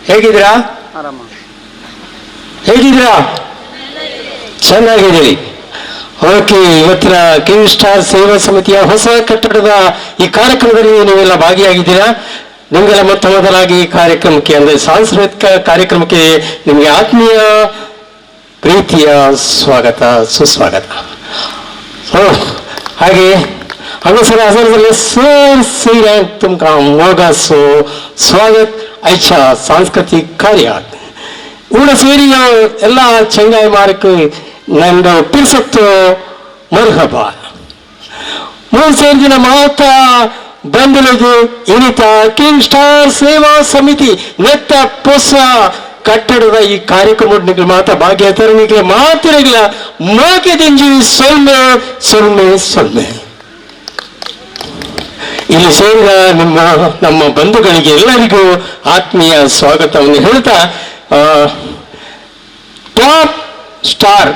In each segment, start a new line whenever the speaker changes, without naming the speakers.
ಹೇಗಿದ್ದೀರಾ? ಹೇಗಿದ್ದೀರಾ? ಚೆನ್ನಾಗಿದ್ದೀರಿ. ಓಕೆ, ಇವತ್ತಿನ ಕಿಂಗ್ ಸ್ಟಾರ್ ಸೇವಾ ಸಮಿತಿಯ ಹೊಸ ಕಟ್ಟಡದ ಈ ಕಾರ್ಯಕ್ರಮದಲ್ಲಿ ನೀವೆಲ್ಲ ಭಾಗಿಯಾಗಿದ್ದೀರಾ. ನಿಮಗೆಲ್ಲ ಮೊತ್ತ ಮೊದಲಾಗಿ ಈ ಕಾರ್ಯಕ್ರಮಕ್ಕೆ ಅಂದರೆ ಸಾಂಸ್ಕೃತಿಕ ಕಾರ್ಯಕ್ರಮಕ್ಕೆ ನಿಮಗೆ ಆತ್ಮೀಯ ಪ್ರೀತಿಯ ಸ್ವಾಗತ, ಸುಸ್ವಾಗತ. ಹಾಗೆ अगसर सर सही है तुमका मोगा सो स्वागत ऐसा सांस्कृतिक कार्य उड़ ಸೇರಿ ಎಲ್ಲ ಚಂಗಾಯಿ ಮಾರಕ್ಕೆ ನಂದು ಪಿರ್ಸತ್ತು ಮರ್ಹಬಾ ಮೂರು ಸೇರಿನ ಮಾತಾ ಬಂದಲದು ಇನಿತ ಕಿಂಗ್ ಸ್ಟಾರ್ ಸೇವಾ ಸಮಿತಿ ನೆತ್ತ ಹೊಸ ಕಟ್ಟಡದ ಈ ಕಾರ್ಯಕ್ರಮ ಮಾತಾ ಭಾಗ್ಯತರನಿಗೆ ಮಾತಿರಲಿಲ್ಲ ಮೋಕೆ ದಿಂಜಿ ಸೊಲ್ಮೆ ಸೊಲ್ಮೆ ಸೊಲ್ಮೆ. ಇಲ್ಲಿ ಸೇರಿದ ನಮ್ಮ ಬಂಧುಗಳಿಗೆ ಎಲ್ಲರಿಗೂ ಆತ್ಮೀಯ ಸ್ವಾಗತವನ್ನು ಹೇಳ್ತಾ, ಟಾಪ್ ಸ್ಟಾರ್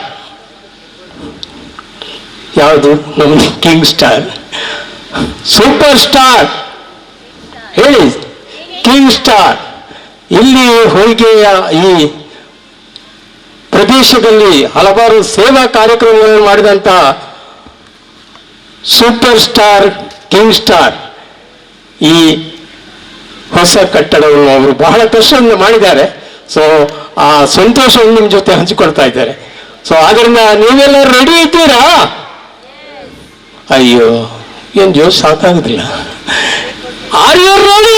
ಯಾವುದು? ನಮ್ಮ ಕಿಂಗ್ ಸ್ಟಾರ್, ಸೂಪರ್ ಸ್ಟಾರ್ ಹೇಳಿ, ಕಿಂಗ್ ಸ್ಟಾರ್. ಇಲ್ಲಿ ಹೋಳಿಗೆಯ ಈ ಪ್ರದೇಶದಲ್ಲಿ ಹಲವಾರು ಸೇವಾ ಕಾರ್ಯಕ್ರಮಗಳನ್ನು ಮಾಡಿದಂತ ಸೂಪರ್ ಸ್ಟಾರ್ ಕಿಂಗ್ ಸ್ಟಾರ್ ಈ ಹೊಸ ಕಟ್ಟಡವನ್ನು ಅವರು ಬಹಳ ಕಷ್ಟವನ್ನು ಮಾಡಿದ್ದಾರೆ. ಸೊ ಆ ಸಂತೋಷವನ್ನು ನಿಮ್ಮ ಜೊತೆ ಹಂಚಿಕೊಳ್ತಾ ಇದ್ದಾರೆ. ಸೊ ಆದ್ದರಿಂದ ನೀವೆಲ್ಲ ರೆಡಿ ಇದ್ದೀರಾ? ಅಯ್ಯೋ ಏನ್ ಜೋಶ್ ಸಾಕಾಗುದಿಲ್ಲ. Are you ready?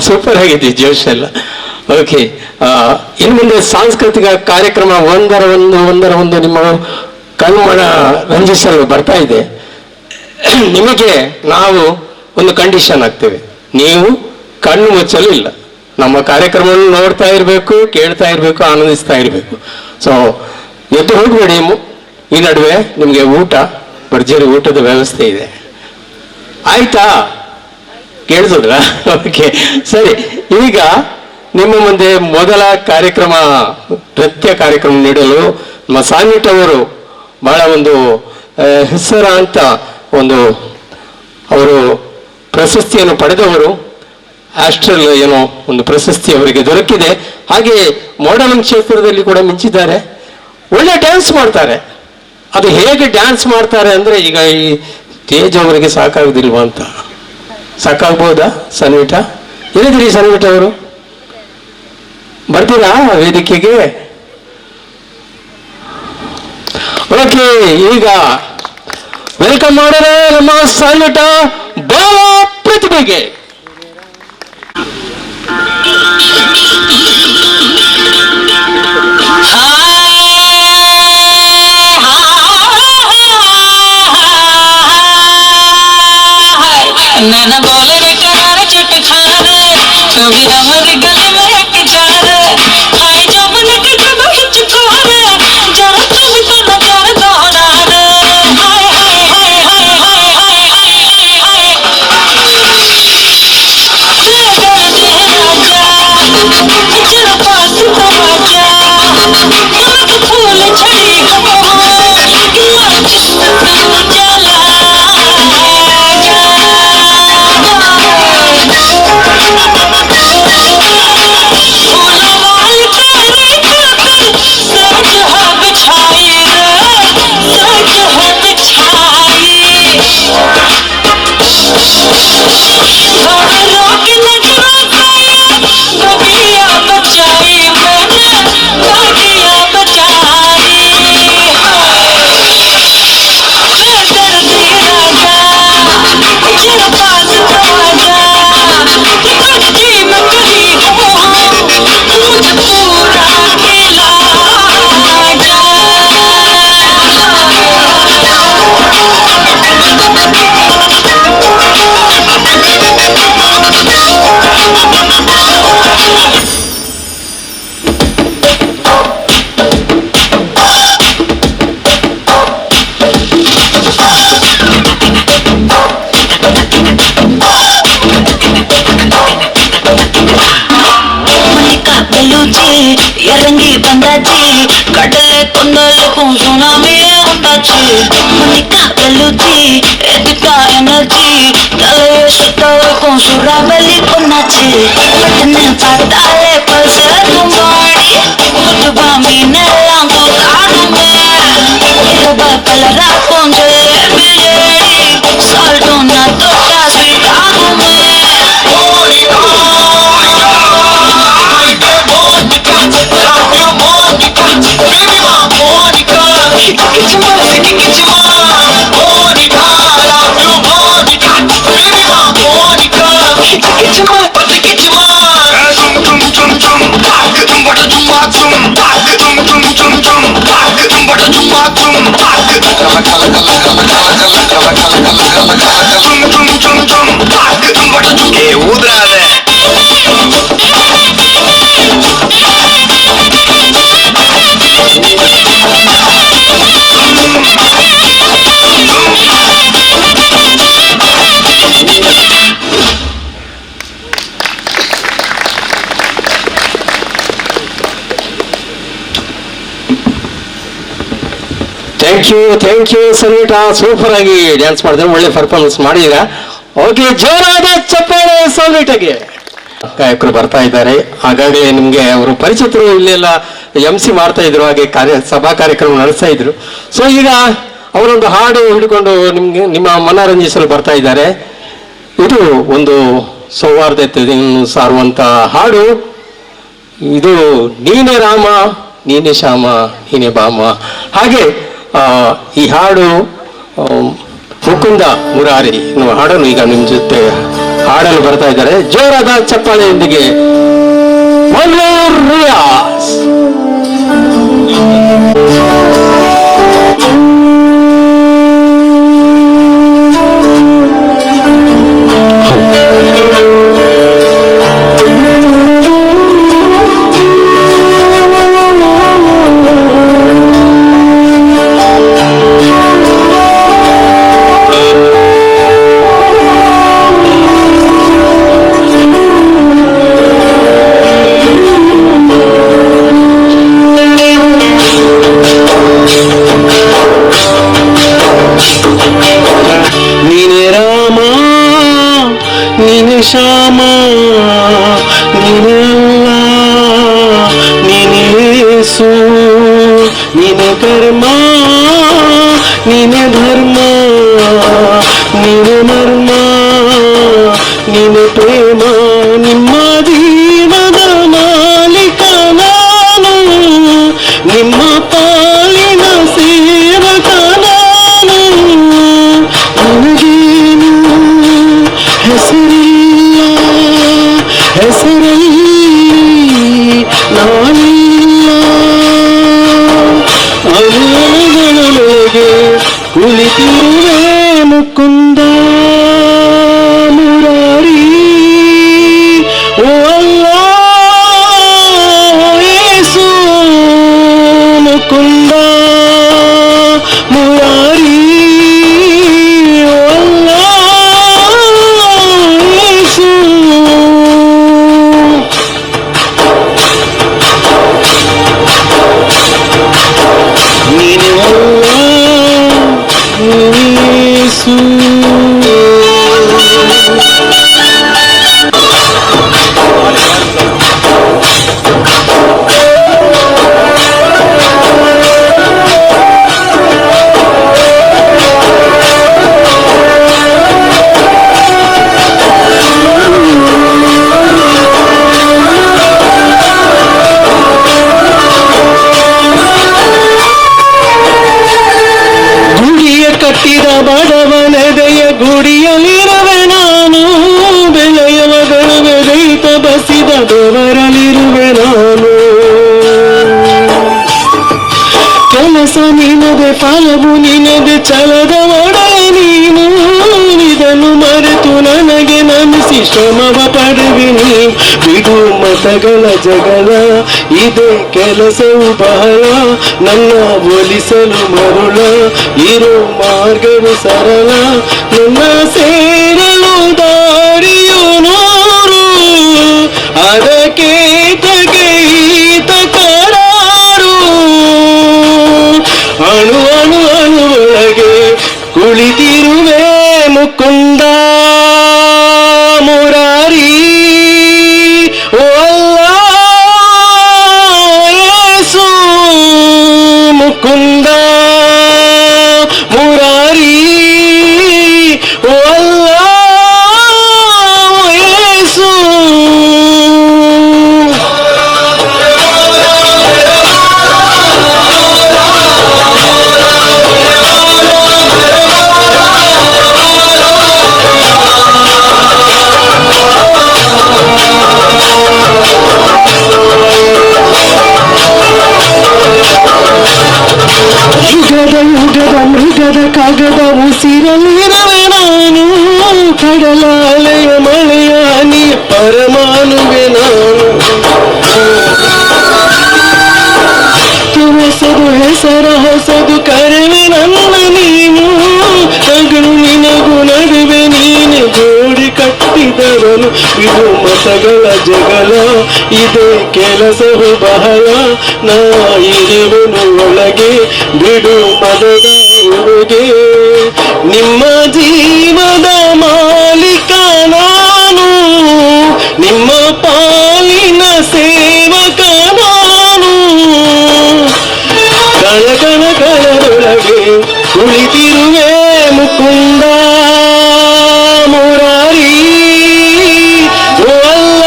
ಸೂಪರ್ ಆಗಿದೆ ಜೋಶ್ ಎಲ್ಲ. ಓಕೆ, ಇನ್ನು ಮುಂದೆ ಸಾಂಸ್ಕೃತಿಕ ಕಾರ್ಯಕ್ರಮ ಒಂದರ ಒಂದು ನಿಮ್ಮ ಕಣ್ಮನ ರಂಜಿಸಲು ಬರ್ತಾ ಇದೆ. ನಿಮಗೆ ನಾವು ಒಂದು ಕಂಡೀಷನ್ ಹಾಕ್ತೇವೆ, ನೀವು ಕಣ್ಣು ಮುಚ್ಚಲು ಇಲ್ಲ. ನಮ್ಮ ಕಾರ್ಯಕ್ರಮವನ್ನು ನೋಡ್ತಾ ಇರಬೇಕು, ಕೇಳ್ತಾ ಇರಬೇಕು, ಆನಂದಿಸ್ತಾ ಇರಬೇಕು. ಸೊ ಎದ್ದು ಹೋಗಬೇಡಿ. ಈ ನಡುವೆ ನಿಮಗೆ ಊಟ, ಭರ್ಜರಿ ಊಟದ ವ್ಯವಸ್ಥೆ ಇದೆ, ಆಯ್ತಾ? ಕೇಳಿಸೋದ್ರ? ಓಕೆ, ಸರಿ. ಈಗ ನಿಮ್ಮ ಮುಂದೆ ಮೊದಲ ಕಾರ್ಯಕ್ರಮ, ನೃತ್ಯ ಕಾರ್ಯಕ್ರಮ ನೀಡಲು ನಮ್ಮ ಸಾನ್ವಿಟ್ ಅವರು ಬಹಳ ಒಂದು ಹೆಸರಾಂತ ಅವರು ಪ್ರಶಸ್ತಿಯನ್ನು ಪಡೆದವರು. ಆಸ್ಟ್ರಲ್ ಏನೋ ಒಂದು ಪ್ರಶಸ್ತಿ ಅವರಿಗೆ ದೊರಕಿದೆ. ಹಾಗೆ ಮಾಡೆಲಿಂಗ್ ಕ್ಷೇತ್ರದಲ್ಲಿ ಕೂಡ ಮಿಂಚಿದ್ದಾರೆ. ಒಳ್ಳೆ ಡ್ಯಾನ್ಸ್ ಮಾಡ್ತಾರೆ. ಅದು ಹೇಗೆ ಡ್ಯಾನ್ಸ್ ಮಾಡ್ತಾರೆ ಅಂದ್ರೆ, ಈಗ ಈ ತೇಜ್ ಅವರಿಗೆ ಸಾಕಾಗುದಿಲ್ವಾ ಅಂತ. ಸಾಕಾಗ್ಬೋದಾ ಸನ್ವಿಟ? ಹೇಳಿದ್ರಿ ಸನ್ವಿಟ ಅವರು, ಬರ್ತೀರಾ ವೇದಿಕೆಗೆ? ಓಕೆ, ಈಗ ವೆಲ್ಕಮ್ ಮಾಡೋಣ ನಮ್ಮ ಸನ್ವಿಟ ಬಾಲ ಪ್ರತಿಭೆಗೆ.
नाना बोले बेकार चुट खाना तो भी हमारे गले में एक जार आए जो मन के जब हिच खोरे जरा तुम तो नजर दौड़ा दे हाय हाय हाय हाय हाय हाय हाय जरा पास तो आजा कमर फूल छड़ी हो ఎరంగి బందాచి కడలే కొండలకు సునామీ ఉండొచ్చు మనిక వెలుచి ఎదుట ఎనర్జీ తలే సుట్టకు सुराबली को नाचे पटने पटाले पसरू मारी कुटुबा मीने लांगो कानू में इधबा कलरा कोंजे बिलेरी साल्टो ना तोटा स्वीकारू में मोनिका आइटे मोनिका लाव्यू मोनिका बेबी मां मोनिका किचमा मोनिका लाव्यू मोनिका बेबी मां Monika किचमा tum tum tum tum bada tumma tum tum tum tum tum tum bada tumma tum kala kala kala kala kala kala kala kala kala kala tum tum tum tum tum bada tum ke udra ade
thank you ಸಲ್ಯೂಟಾ, super ಆಗಿ dance ಮಾಡಿದ್ರೆ, ಒಳ್ಳೆ performance ಮಾಡಿದೀರಾ. Okay, ಜೋರಾದ ಚಪ್ಪಾಳೆ ಸಲ್ಯೂಟ್ಗೆ. ಗಾಯಕರು ಬರ್ತಾ ಇದ್ದಾರೆ. ಆಗಾಗಲೇ ನಿಮ್ಗೆ ಅವರು ಪರಿಚಿತರು, ಇಲ್ಲೆಲ್ಲ MC ಮಾಡ್ತಾ ಇದ್ರು, ಹಾಗೆ ಸಭಾ ಕಾರ್ಯಕ್ರಮ ನಡೆಸ್ತಾ ಇದ್ರು. ಸೊ ಈಗ ಅವರೊಂದು ಹಾಡು ಹಿಡ್ಕೊಂಡು ನಿಮ್ಮ ಮನರಂಜಿಸಲು ಬರ್ತಾ ಇದ್ದಾರೆ. ಇದು ಒಂದು ಸೌಹಾರ್ದತೆಯನ್ನು ಸಾರುವಂತ ಹಾಡು. ಇದು ನೀನೇ ರಾಮ ನೀನೇ ಶ್ಯಾಮ ನೀನೇ ಬಾಮ. ಹಾಗೆ ಈ ಹಾಡು ಮುಕುಂದ ಮುರಾರಿ ಎನ್ನುವ ಹಾಡನ್ನು ಈಗ ನಿಮ್ಮ ಜೊತೆ ಹಾಡಲು ಬರ್ತಾ ಇದ್ದಾರೆ. ಜೋರಾದ ಚಪ್ಪಾಳೆಯೊಂದಿಗೆ ರಿಯಾಸ್.
ಶ್ಯಾಮ ನೀನೇ ನೀನೇ ಯೇಸು, ನೀನೇ ಕರ್ಮ ನೀನೇ ಧರ್ಮ ನೀನೇ ಮರ್ಮ ನೀನೇ ಪ್ರೇಮ. ನಿಮ್ಮ ಜೀವದ ಮಾಲೀಕ ನಾನು, ನಿಮ್ಮ ಪಾಲಿನ ಸೇವಕ ನಾನು. ನನಗೇನು ಹೆಸರಿಲ್ಲ ಹೆಸರಲ್ಲಿ ನಾನಿಲ್ಲ. ಅನುಗಳೊಳಗೆ ಕುಳಿತಿರುವೆ ಮುಕುಂದ ಮುರಾರಿ. ಓ ಅಲ್ಲಾಹ್ ಯೇಸು ಮುಕುಂದ ಮುರಾರಿ. ಕಟ್ಟಿದ ಬಡವನೆದೆಯ ಗುಡಿಯಲ್ಲಿರುವೆ ನಾನು, ಬೆಳೆಯವ ಬೆಳೆವೆ ರೈತ ಬಸಿದ ಬೆವರಲಿರುವೆ ನಾನು. ಕೆಲಸ ನಿನದೆ ಫಲವು ನಿನದೆ ಛಲದ ಒಡೆಯ ನೀನು, ಇದನ್ನು ಮರೆತು ನನಗೆ ನಮಿಸಿ ಶ್ರಮವ ಪಡೆವಿ ನೀ. ಬಿಡು ಮತಗಳ ಜಗಳ ಇದೇ ಕೆಲಸವು ಬಹಳ, ನನ್ನ ಒಲಿಸಲು ಮರುಳ ಇರೋ ಮಾರ್ಗವು ಸರಳ. ನನ್ನ ಸೇರಲು ದಾರಿಯು ನೂರು, ಅದಕ್ಕೆ ತಗೀತ ಕರಾರು. ಅಣು ಅಣು ಅಣುವೊಳಗೆ ಕುಳಿತಿರುವೆ ಮುಕುಂದ ಮುರ ಯುಗದ ಯುಗದ ಮೃಗದ ಕಾಗದ ಉಸಿರಲ್ಲಿರುವೆ ನಾನು, ಕಡಲಾಲೆಯ ಮಳೆಯ ಹನಿಯ ಪರಮಾಣುವೆ ನಾನು. ಹೊಸದು ಹೆಸರ ಹೊಸದು ಕರೆವೆ ನನ್ನ ನೀನು, ನಗಲು ನಿನಗೂ ನಡುವೆ ನೀನೆ ಜೋಡಿ ಕಟ್ಟಿದವನು. ಇದು ಮತಗಳ ಜಗಳ, ಇದೇ ಕೆಲಸವು ಬಹಳ, ನಾ ಇರುವೆನು ಒಳಗೆ ಬಿಡು ಮದದ ಹುಡುಗೆ. ನಿಮ್ಮ ಜೀವದ ಮಾಲೀಕ ನಾನು, ನಿಮ್ಮ ಪಾಲಿನ ಸೇವಕ ನಾನು. ಕಣ ಕಣದೊಳಗೆ ಕುಳಿತಿರುವೆ ಮುಕುಂದ ಮುರಾರಿ, ಓ ಅಲ್ಲ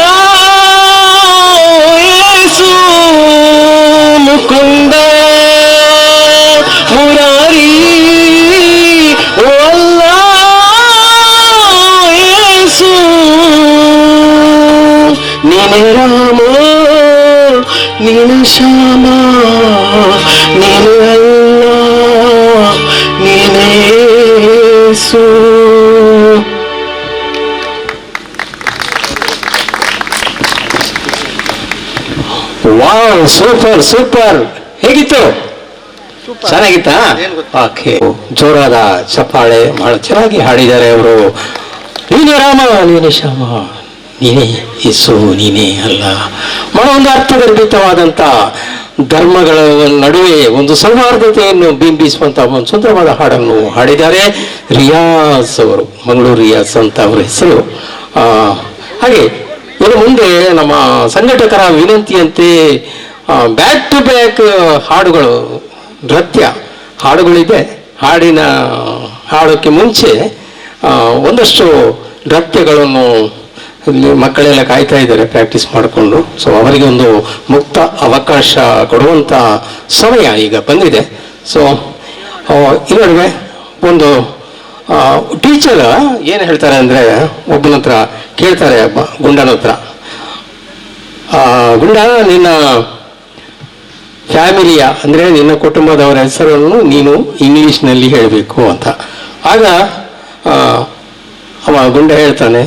ಯೇಸು ಮುಕುಂದ ಮುರಾರಿ, ಓ ಅಲ್ಲ ಯೇಸು. ನೀನೇ ರಾಮ, ನೀನು ಶ್ಯಾಮ, ನೀನು ಅಲ್ಲ, ನೀನೇ ಯೇಸು.
Wow, super super. ಹೇಗಿತ್ತು? ಚೆನ್ನಾಗಿತ್ತಾ? ಓಕೆ, ಜೋರಾದ ಚಪ್ಪಾಳೆ, ಬಹಳ ಚೆನ್ನಾಗಿ ಹಾಡಿದ್ದಾರೆ ಅವರು. ನೀನೇ ರಾಮ, ನೀನೇ ಶ್ಯಾಮ, ನೀನೇ ಯೇಸು, ನೀನೇ ಅಲ್ಲ. ಬಹಳ ಒಂದು ಅರ್ಥಗರ್ಭಿತವಾದಂಥ ಧರ್ಮಗಳ ನಡುವೆ ಒಂದು ಸೌಹಾರ್ದತೆಯನ್ನು ಬಿಂಬಿಸುವಂತಹ ಒಂದು ಸುಂದರವಾದ ಹಾಡನ್ನು ಹಾಡಿದ್ದಾರೆ ರಿಯಾಜ್ ಅವರು, ಮಂಗಳೂರು ರಿಯಾಜ್ ಅಂತ ಅವರ ಹೆಸರು. ಹಾಗೆ ಇನ್ನು ಮುಂದೆ ನಮ್ಮ ಸಂಘಟಕರ ವಿನಂತಿಯಂತೆ ಬ್ಯಾಕ್ ಟು ಬ್ಯಾಕ್ ಹಾಡುಗಳು, ನೃತ್ಯ ಹಾಡುಗಳಿದೆ. ಹಾಡೋಕ್ಕೆ ಮುಂಚೆ ಒಂದಷ್ಟು ನೃತ್ಯಗಳನ್ನು ಇಲ್ಲಿ ಮಕ್ಕಳೆಲ್ಲ ಕಾಯ್ತಾ ಇದ್ದಾರೆ ಪ್ರಾಕ್ಟೀಸ್ ಮಾಡಿಕೊಂಡು. ಸೊ ಅವರಿಗೆ ಒಂದು ಮುಕ್ತ ಅವಕಾಶ ಕೊಡುವಂಥ ಸಮಯ ಈಗ ಬಂದಿದೆ. ಸೊ ಈ ನಡುವೆ ಒಂದು ಟೀಚರ್ ಏನು ಹೇಳ್ತಾರೆ ಅಂದರೆ, ಒಬ್ಬನ ಹತ್ರ ಕೇಳ್ತಾರೆ, ಗುಂಡನ ಹತ್ರ, ಗುಂಡ ನಿನ್ನ ಫ್ಯಾಮಿಲಿಯ ಅಂದರೆ ನಿನ್ನ ಕುಟುಂಬದವರ ಹೆಸರನ್ನು ನೀನು ಇಂಗ್ಲೀಷ್ನಲ್ಲಿ ಹೇಳಬೇಕು ಅಂತ. ಆಗ ಅವ ಗುಂಡ ಹೇಳ್ತಾನೆ,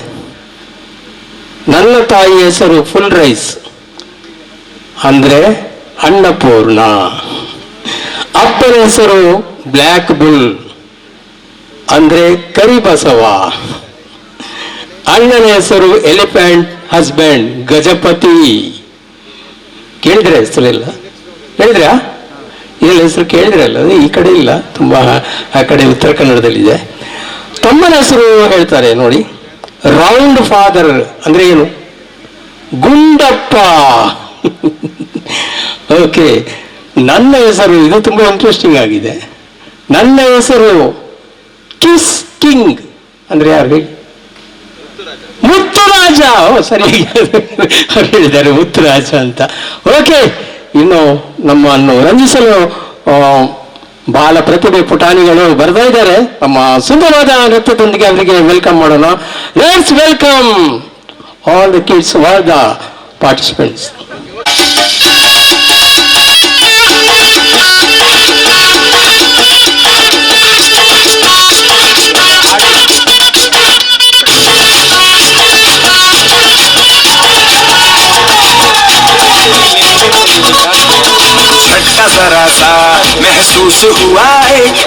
ನನ್ನ ತಾಯಿ ಹೆಸರು ಫುಲ್ ರೈಸ್ ಅಂದರೆ ಅನ್ನಪೂರ್ಣ, ಅಪ್ಪನ ಹೆಸರು ಬ್ಲ್ಯಾಕ್ ಬುಲ್ ಅಂದರೆ ಕರಿಬಸವ, ಅಣ್ಣನ ಹೆಸರು ಎಲಿಫೆಂಟ್ ಹಸ್ಬೆಂಡ್ ಗಜಪತಿ. ಕೇಳಿದ್ರೆ ಹೆಸರಿಲ್ಲ? ಹೇಳಿದ್ರಾ? ಇದೆಲ್ಲ ಹೆಸರು ಕೇಳಿದ್ರಲ್ಲ, ಈ ಕಡೆ ಇಲ್ಲ, ತುಂಬ ಆ ಕಡೆ ಉತ್ತರ ಕನ್ನಡದಲ್ಲಿದೆ. ತಮ್ಮನ ಹೆಸರು ಹೇಳ್ತಾರೆ ನೋಡಿ, ರೌಂಡ್ ಫಾದರ್ ಅಂದ್ರೆ ಏನು? ಗುಂಡಪ್ಪ. ಓಕೆ, ನನ್ನ ಹೆಸರು, ಇದು ತುಂಬಾ ಇಂಟ್ರೆಸ್ಟಿಂಗ್ ಆಗಿದೆ, ನನ್ನ ಹೆಸರು ಕಿಸ್ ಕಿಂಗ್ ಅಂದ್ರೆ ಯಾರು ಹೇಳಿ? ಮುತ್ತುರಾಜ. ಸರಿ ಅವ್ರು ಹೇಳಿದ್ದಾರೆ ಮುತ್ತುರಾಜ ಅಂತ. ಓಕೆ, ಇನ್ನು ನಮ್ಮನ್ನು ರಂಜಿಸಲು ಬಾಲ ಪ್ರತಿಭೆ ಪುಟಾಣಿಗಳು ಬರ್ತಾ ಇದ್ದಾರೆ. ನಮ್ಮ ಸುಂದರವಾದ ನೃತ್ಯದೊಂದಿಗೆ ಅವರಿಗೆ ವೆಲ್ಕಮ್ ಮಾಡೋಣ. Let's welcome all the kids, all the participants.
झटका जरा सा महसूस हुआ एक,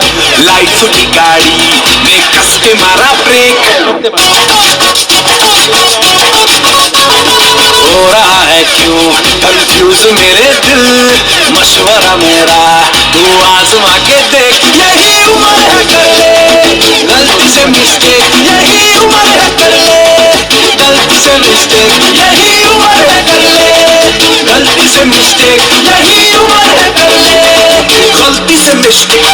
लाइट फुटी गाड़ी ने कस के मारा ब्रेक। हो रहा है क्यों कंफ्यूज मेरे दिल, मशवरा मेरा तू आजमा के देख। यही उम्र है कर ले गलती से मिस्टेक, यही उम्र है कर ले गलती से मिस्टेक, यही उम्र है कर ले गलती से मिस्टेक, यही उम्र है कर ले गलती से मिस्टेक।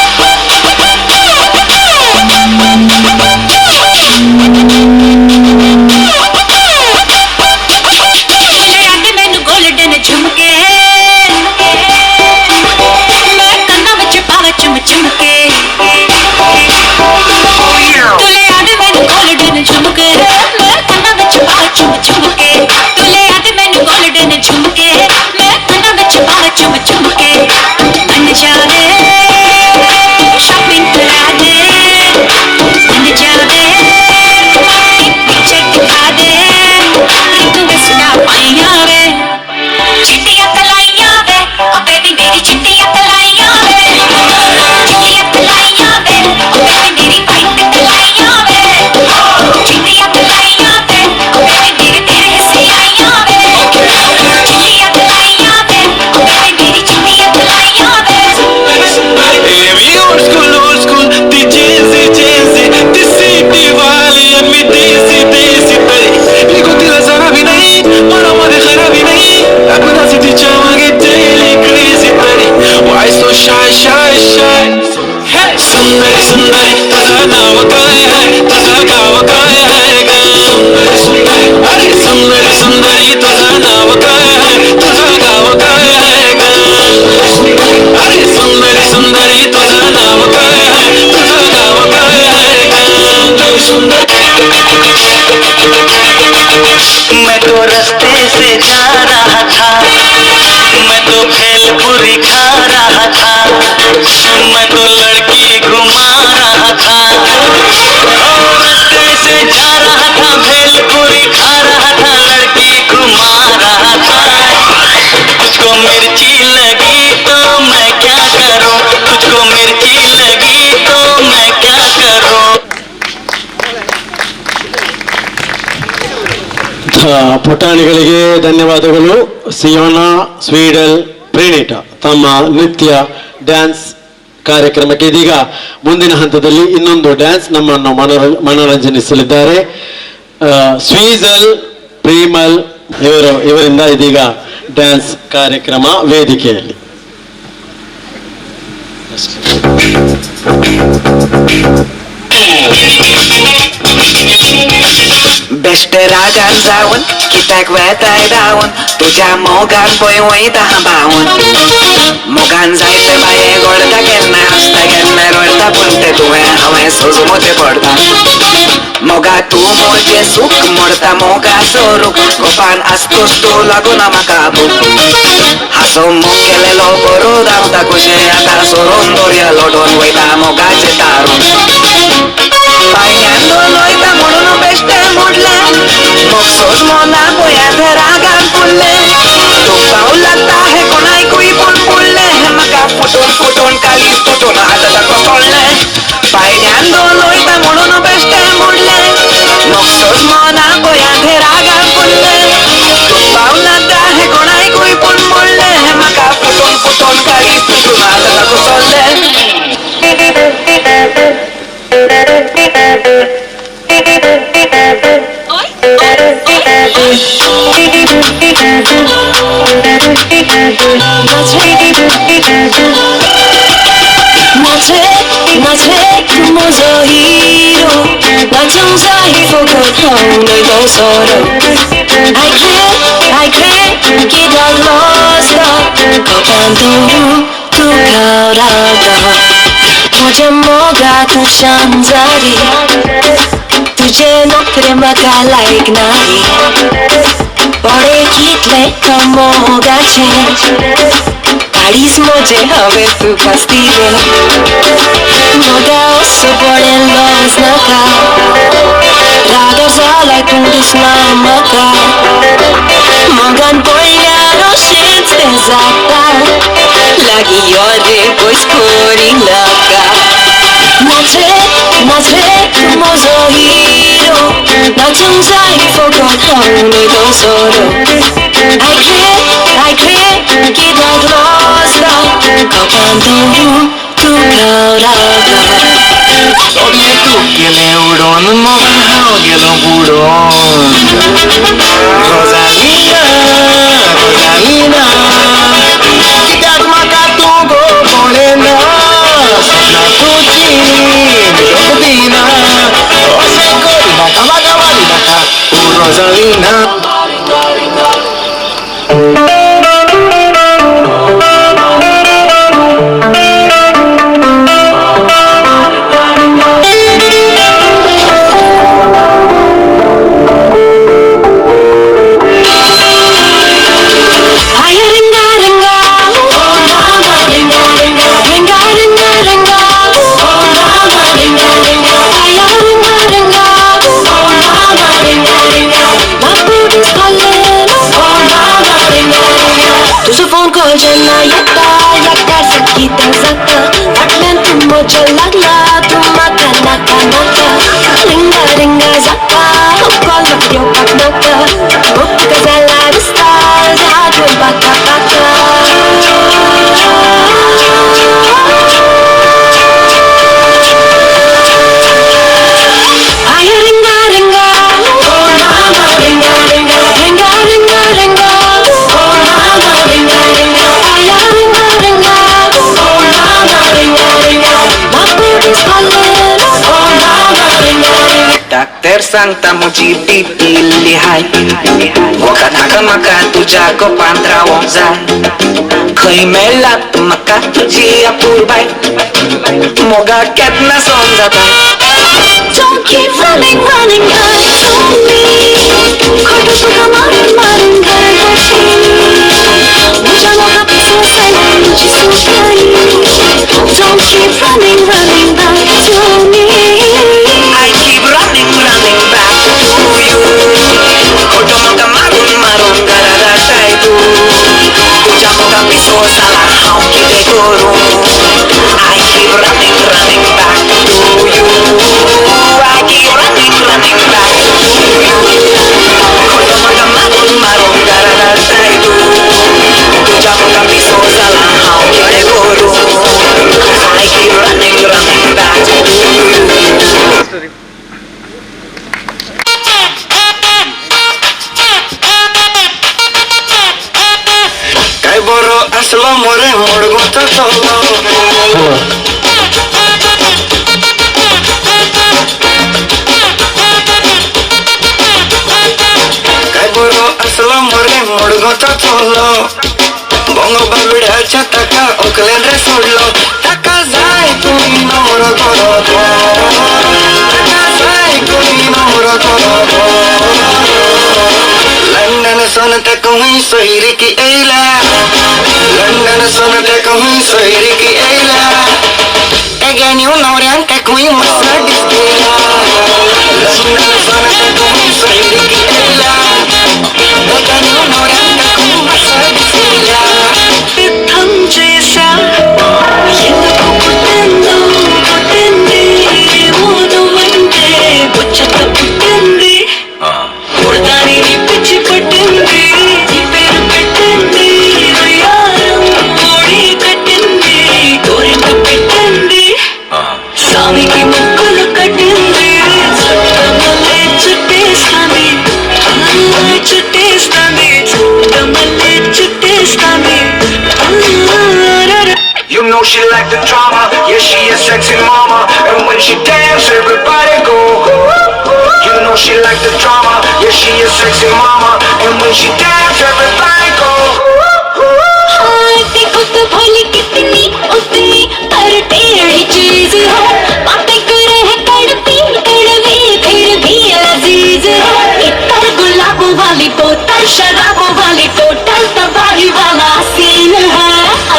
मैं तो रास्ते से जा रहा था, मैं तो भेलपुरी खा रहा था, मैं तो लड़की घुमा रहा था। रास्ते से जा रहा था, भेलपुरी खा रहा था, लड़की घुमा रहा था। तुझको मिर्ची लगी तो मैं क्या करूं, तुझको मिर्ची लगी तो मैं क्या करूं।
ಪುಟಾಣಿಗಳಿಗೆ ಧನ್ಯವಾದಗಳು. ಸಿಯೋನಾ, ಸ್ವೀಡಲ್, ಪ್ರೇಣಿಟ ತಮ್ಮ ನೃತ್ಯ ಡ್ಯಾನ್ಸ್ ಕಾರ್ಯಕ್ರಮಕ್ಕೆ ಇದೀಗ ಮುಂದಿನ ಹಂತದಲ್ಲಿ ಇನ್ನೊಂದು ಡ್ಯಾನ್ಸ್ ನಮ್ಮನ್ನು ಮನೋರಂಜನಿಸಲಿದ್ದಾರೆ. ಸ್ವೀಜಲ್, ಪ್ರೇಮಲ್ ಇವರಿಂದ ಇದೀಗ ಡ್ಯಾನ್ಸ್ ಕಾರ್ಯಕ್ರಮ ವೇದಿಕೆಯಲ್ಲಿ.
Beste ragan zauen, kitek wetaj daun, tudzia mogan pojoj tahabaun. Mogan zajte baje gorda genne, hasta genne rolta punte tuve, hame suzumote porta. Moga tu moje suk, morta moga soruk, kopan astos tu laguna makabu. Haso mokele lo boru damta kushe ata sorondoria lodon weta moga chetaru. Bailando loita moruno beste modle, moksos mona boya dheragan pulle. Tu paulata hai konai koi pun pulle, maka futon kalis futon adata kokolle. Bailando loita moruno beste modle, moksos mona boya dheragan pulle. Tu paulata hai konai koi pun pulle, maka futon kalis futon adata kokolle.
나체 모조 hero 나정자 forgot how they go solo. I can't get lost. 거반도로 두가라다 मुझे मोगा तू शांजारी तुझे नखरे मगा like नाही बड़े कितले कमोगा छे काळीस मुझे हवे तू बस्ती रे मोगा उससे बड़े लॉस नका रागर जाला कुंडस नामका मोगान पोयारो shit pesata lagi yore boys kori laka 나체 모조 hero 나정자 forgot how they go solo. I can't get lost. 거반도로 두가라다
Sogne tu gele udon, mogan hao gelo budon. Rosalina, Rosalina, kitak maka tu go bolena. Sopna tu chini, Rosalina, Oseko inaka maka walinaka, Rosalina.
Jenna yatta yakka sakita sakka Atlan tummo chalagla tumma kanaka naka Ringa ringa zakka Hokol makyo paknaka Mukka zala vista Zatul baka baka Aya ringa ringa Oh mama ringa ringa Ringa ringa ringa Oh mama ringa ringa
Doctor Santa muji pipili hai Moga taka maka tuja ko pandra wonzai Koi mela maka tuji apurbai Moga ketna sonzatai
Don't keep running, running, hide from me तुका मारून मारून घरगोशी तुझ्या मोहापासून सायला तुझी सुटली Don't keep running, running back to me
I keep running, running back to you. खोटं मका मारून मारून घराला जायतो तुझ्या मोगा पिसो साला हाव किती करू I keep running, running back to you. I keep running, running back to you. खोटं मका मारून मारून घराला जायतो तुझ्या मोगा पिसो साला हाव किती करू I keep running, running back to you. काय बरं असलं मोरे मोडगोत चाललो काय बरं असलं मोरे मोडगोत चाललो बंग बाबड्याच्या टाका ओकलेन रे सोडलो टाका जाय तुम्ही नवरा करो टाका जाय तुम्ही नवरा करो लंडन सन तक हुई सोहिरी की एला लंडन सन तक हुई सोहिरी की एला again you know that tक हुई मर्सिडीज देला लंडन सन तक हुई सोहिरी की एला again you know that tक हुई मर्सिडीज देला
탐지사 ఎందుకు పుట్టిందో పుట్టింది ఏమోను అంటే ముచ్చట పుట్టింది దానిని పిచ్చి పట్టింది ఈ పేరు పెట్టింది వయ్యారం ఓడి కట్టింది కోరింటి పెట్టింది స్వామికి ముక్కులు కట్టింది Chuttamalle చుట్టేస్తాంది చుట్టేస్తాంది Chuttamalle చుట్టేస్తాంది
You know she like the drama, yeah she a sexy mama. And when she dance, everybody go. You know she like the drama, yeah she a sexy mama. And when she dance, everybody go.
देखो तो भोली कितनी उतनी पर टेढ़ी चीज है बातें करे है कड़वी कड़वी फिर भी लजीज है इतर गुलाबों वाली बोतल शराबों वाली टोटल तबाही वाला सीन है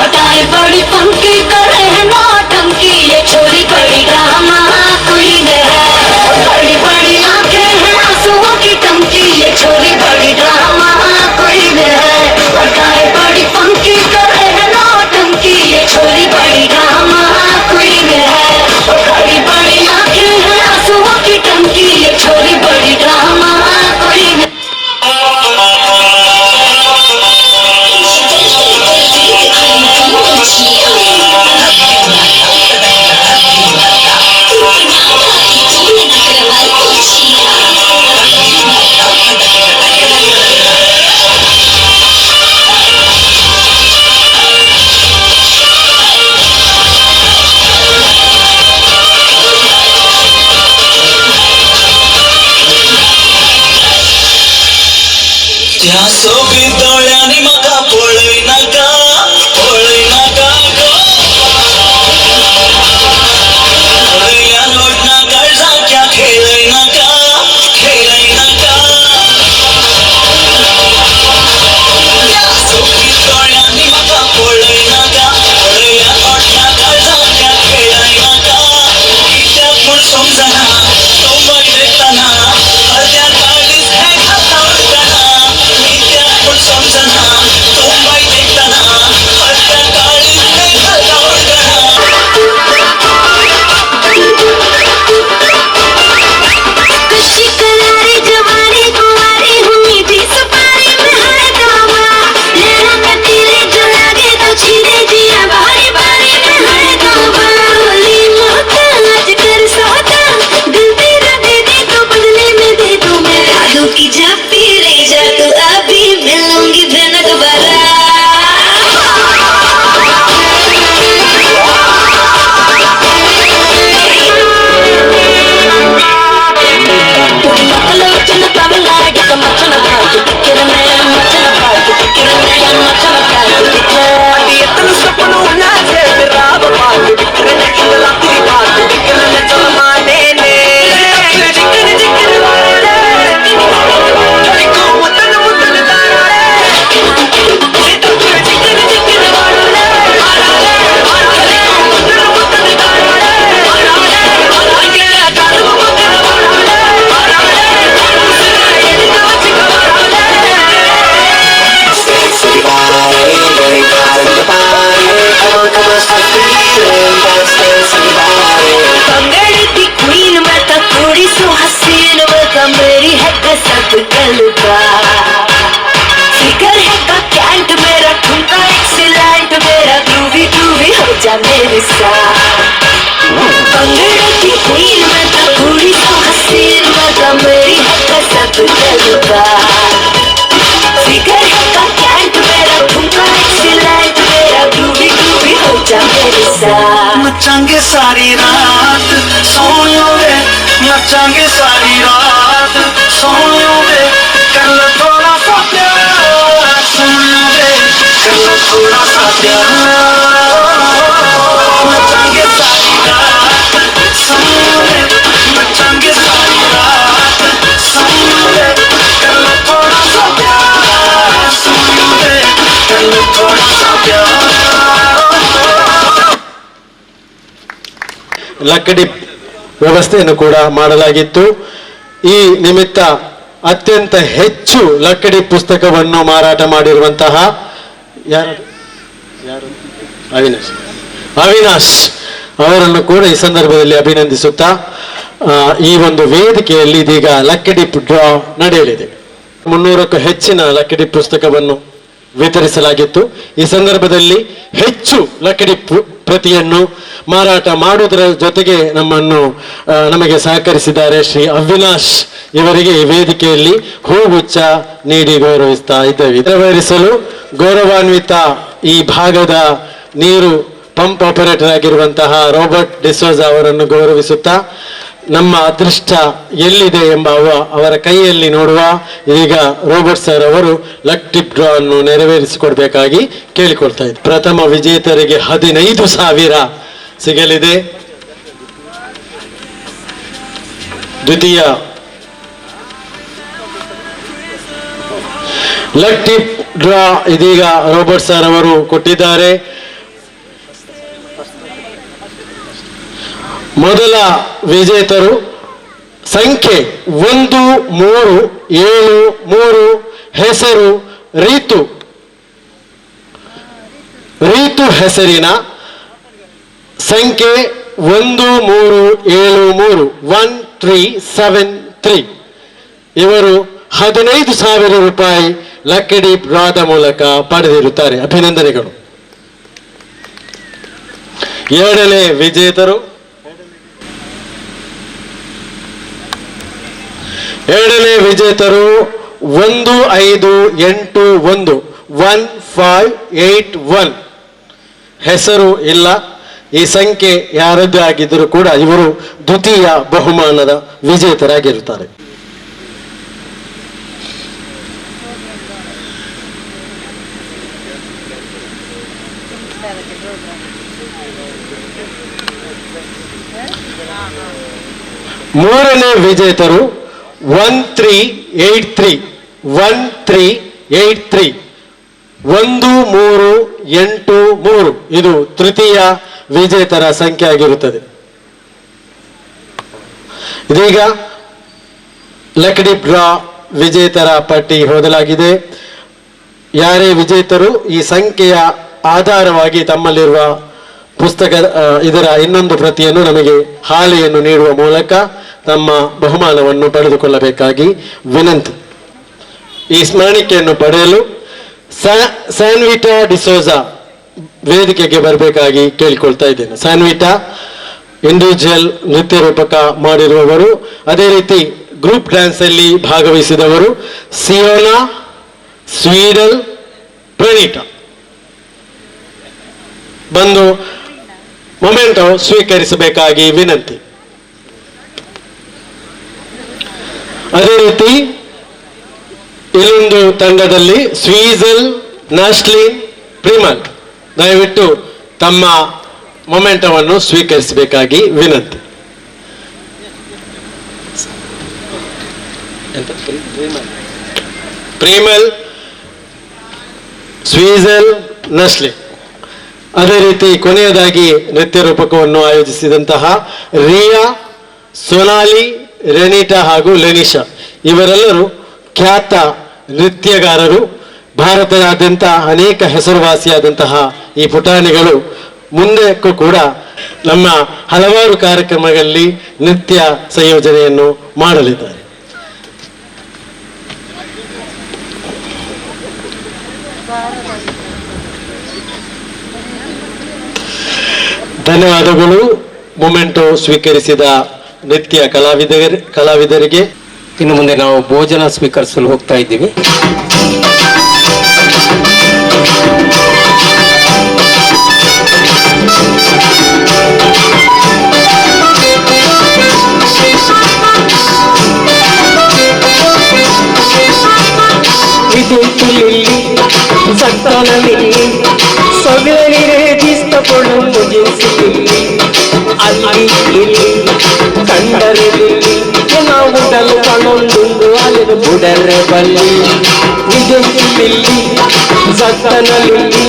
अदाएं बड़ी पंखी करे है नौटंकी ये छोरी बड़ी ड्रामा क्वीन है बड़ी बड़ी आंखें हैं आंसुओं की टंकी ये छोरी बड़ी ड्रामा क्वीन है अदाएं बड़ी पंखी करे है नौटंकी साथ पंगड़ की तीर में तो थोड़ी सा हसीन मजा मेरी है कसक चलता फिगर है का कैंट मेरा ठुमका एक्सीलेंट मेरा ग्रूवी ग्रूवी हो जा मेरे साथ
नचांगे सारी रात सोनियो वे नचांगे सारी रात सोनियो वे कर लो थोड़ा सा प्यार सोनियो वे कर लो थोड़ा सा प्यार नचांगे सारी रात सोनियो वे नचांगे सारी रात सोनियो वे कर लो थोड़ा सा प्यार सोनियो वे कर लो थोड़ा सा प्यार
ಲಕ್ಕಡಿ ವ್ಯವಸ್ಥೆಯನ್ನು ಕೂಡ ಮಾಡಲಾಗಿತ್ತು. ಈ ನಿಮಿತ್ತ ಅತ್ಯಂತ ಹೆಚ್ಚು ಲಕ್ಕಡಿ ಪುಸ್ತಕವನ್ನು ಮಾರಾಟ ಮಾಡಿರುವಂತಹ ಅವಿನಾಶ್ ಅವರನ್ನು ಕೂಡ ಈ ಸಂದರ್ಭದಲ್ಲಿ ಅಭಿನಂದಿಸುತ್ತಾ ಈ ಒಂದು ವೇದಿಕೆಯಲ್ಲಿ ಇದೀಗ ಲಕ್ಕಡಿ ಡ್ರಾ ನಡೆಯಲಿದೆ. 300ಕ್ಕೂ ಹೆಚ್ಚಿನ ಲಕ್ಕಡಿ ಪುಸ್ತಕವನ್ನು ವಿತರಿಸಲಾಗಿತ್ತು. ಈ ಸಂದರ್ಭದಲ್ಲಿ ಹೆಚ್ಚು ಲಕ್ಕಡಿ ಪ್ರತಿಯನ್ನು ಮಾರಾಟ ಮಾಡುವುದರ ಜೊತೆಗೆ ನಮಗೆ ಸಹಕರಿಸಿದ್ದಾರೆ ಶ್ರೀ ಅವಿನಾಶ್ ಇವರಿಗೆ ಈ ವೇದಿಕೆಯಲ್ಲಿ ಹೂಗುಚ್ಛ ನೀಡಿ ಗೌರವಿಸ್ತಾ ಇದ್ದೇವೆ. ನೆರವೇರಿಸಲು ಗೌರವಾನ್ವಿತ ಈ ಭಾಗದ ನೀರು ಪಂಪ್ ಆಪರೇಟರ್ ಆಗಿರುವಂತಹ ರಾಬರ್ಟ್ ಡಿಸೋಜ ಅವರನ್ನು ಗೌರವಿಸುತ್ತಾ ನಮ್ಮ ಅದೃಷ್ಟ ಎಲ್ಲಿದೆ ಎಂಬ ಅವರ ಕೈಯಲ್ಲಿ ನೋಡುವ ಈಗ ರೋಬರ್ಟ್ ಸರ್ ಅವರು ಲಕ್ ಟಿಪ್ ಡ್ರಾ ಅನ್ನು ನೆರವೇರಿಸಿಕೊಡ್ಬೇಕಾಗಿ ಕೇಳಿಕೊಳ್ತಾ ಇದ್ದಾರೆ. ಪ್ರಥಮ ವಿಜೇತರಿಗೆ 15,000 ಸಿಗಲಿದೆ. ದ್ವಿತೀಯ ಲಕ್ ಟಿಪ್ ಡ್ರಾ ಇದೀಗ ರೋಬರ್ಟ್ ಸರ್ ಅವರು ಕೊಟ್ಟಿದ್ದಾರೆ. ಮೊದಲ ವಿಜೇತರು ಸಂಖ್ಯೆ 1373 ಹೆಸರು ರೀತು ಹೆಸರಿನ ಸಂಖ್ಯೆ 1373 ಇವರು 15,000 ರೂಪಾಯಿ ಲಕ್ಕಡಿ ಡ್ರಾದ ಮೂಲಕ ಪಡೆದಿರುತ್ತಾರೆ. ಅಭಿನಂದನೆಗಳು. ಎರಡನೇ ವಿಜೇತರು 1581 ಹೆಸರು ಇಲ್ಲ. ಈ ಸಂಖ್ಯೆ ಯಾರದ್ದೇ ಆಗಿದ್ದರೂ ಕೂಡ ಇವರು ದ್ವಿತೀಯ ಬಹುಮಾನದ ವಿಜೇತರಾಗಿರುತ್ತಾರೆ. ಮೂರನೇ ವಿಜೇತರು 1383 1383 ಇದು ತೃತೀಯ ವಿಜೇತರ ಸಂಖ್ಯೆ ಆಗಿರುತ್ತದೆ. ಇದೀಗ ಲಕ್ಕಡಿ ಡ್ರಾ ವಿಜೇತರ ಪಟ್ಟಿ ಓದಲಾಗಿದೆ. ಯಾರೇ ವಿಜೇತರು ಈ ಸಂಖ್ಯೆಯ ಆಧಾರವಾಗಿ ತಮ್ಮಲ್ಲಿರುವ ಪುಸ್ತಕ ಇದರ ಇನ್ನೊಂದು ಪ್ರತಿಯನ್ನು ನಮಗೆ ಹಾಲೆಯನ್ನು ನೀಡುವ ಮೂಲಕ ತಮ್ಮ ಬಹುಮಾನವನ್ನು ಪಡೆದುಕೊಳ್ಳಬೇಕಾಗಿ ವಿನಂತಿ. ಈ ಸ್ಮರಣಿಕೆಯನ್ನು ಪಡೆಯಲು ಸ್ಯಾನ್ವಿಟಾ ಡಿಸೋಜಾ ವೇದಿಕೆಗೆ ಬರಬೇಕಾಗಿ ಕೇಳಿಕೊಳ್ತಾ ಇದ್ದೇನೆ. ಸ್ಯಾನ್ವಿಟಾ ಇಂಡಿವಿಜುವಲ್ ನೃತ್ಯ ರೂಪಕ ಮಾಡಿರುವವರು, ಅದೇ ರೀತಿ ಗ್ರೂಪ್ ಡ್ಯಾನ್ಸ್ ಅಲ್ಲಿ ಭಾಗವಹಿಸಿದವರು ಸಿಯೋನಾ, ಸ್ವೀಡಲ್, ಪ್ರಣೀತಾ ಬಂದು ಮೊಮೆಂಟೋ ಸ್ವೀಕರಿಸಬೇಕಾಗಿ ವಿನಂತಿ. ಅದೇ ರೀತಿ ಇನ್ನೊಂದು ತಂಡದಲ್ಲಿ ಸ್ವೀಜಲ್, ನಾಶ್ಲಿನ್, ಪ್ರಿಮಲ್ ದಯವಿಟ್ಟು ತಮ್ಮ ಮೊಮೆಂಟವನ್ನು ಸ್ವೀಕರಿಸಬೇಕಾಗಿ ವಿನಂತಿ. ಪ್ರಿಮಲ್, ಸ್ವೀಜಲ್, ನಶ್ಲಿನ್. ಅದೇ ರೀತಿ ಕೊನೆಯದಾಗಿ ನೃತ್ಯ ರೂಪಕವನ್ನು ಆಯೋಜಿಸಿದಂತಹ ರಿಯಾ, ಸೊನಾಲಿ, ರೆನಿಟಾ ಹಾಗೂ ಲೆನಿಶಾ ಇವರೆಲ್ಲರೂ ಖ್ಯಾತ ನೃತ್ಯಗಾರರು. ಭಾರತದಾದ್ಯಂತ ಅನೇಕ ಹೆಸರುವಾಸಿಯಾದಂತಹ ಈ ಪುಟಾಣಿಗಳು ಮುಂದಕ್ಕೂ ಕೂಡ ನಮ್ಮ ಹಲವಾರು ಕಾರ್ಯಕ್ರಮಗಳಲ್ಲಿ ನೃತ್ಯ ಸಂಯೋಜನೆಯನ್ನು ಮಾಡಲಿದ್ದಾರೆ. ಧನ್ಯವಾದಗಳು ಮೊಮೆಂಟೋ ಸ್ವೀಕರಿಸಿದ ನೃತ್ಯ ಕಲಾವಿದರಿಗೆ.
ಇನ್ನು ಮುಂದೆ ನಾವು ಭೋಜನ ಸ್ವೀಕರಿಸಲು ಹೋಗ್ತಾ ಇದ್ದೀವಿ. ಸೊಗಲಿರೆ ದಿಸ್ತಪಡು ಮುಜಿಸಿಲ್ಲಿ ಅಲ್ಲಿ ಇಲ್ಲಿ ಕಂಡರೆ ನಾವು ಉಡಲು ಕಣೊಂದು ಅಲೆದು ಬುಡರೆ ಬಲ್ಲಿ ನಿಜಲ್ಲಿ ಸತ್ತನಲ್ಲಿ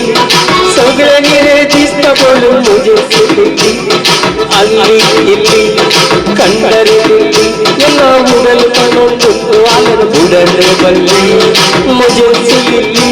ಸೊಗಲಿರೆ ದಿಸ್ತಪಡು ಮುಜಿಸಿಲ್ಲಿ ಅಲ್ಲಿ ಇಲ್ಲಿ ಕಂಡರೆ ನಾವು ಉಡಲು ಕಣೊಂದು ಅಲೆದು ಬುಡರೆ ಬಲ್ಲಿ ಮುಜಿಸಿಲ್ಲಿ.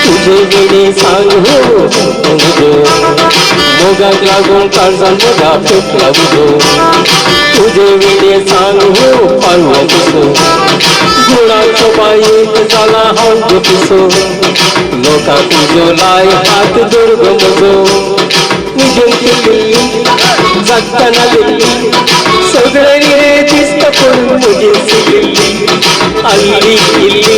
तुझे वेडे सांगू मोगाक लागून काळजान मोगा फेकला बुजो तुझे वेडे सांगू पाळवा दिसो गुणाचो बायेक जाला हांव गोपिसो लोका तुजो लाय हात दुर्ग म्हजो निजून केल्ली जगतना लिल्ली सगळे रे दिसता पडून मुगे सिगिल्ली ಅಲ್ಲಿ ಇಲ್ಲಿ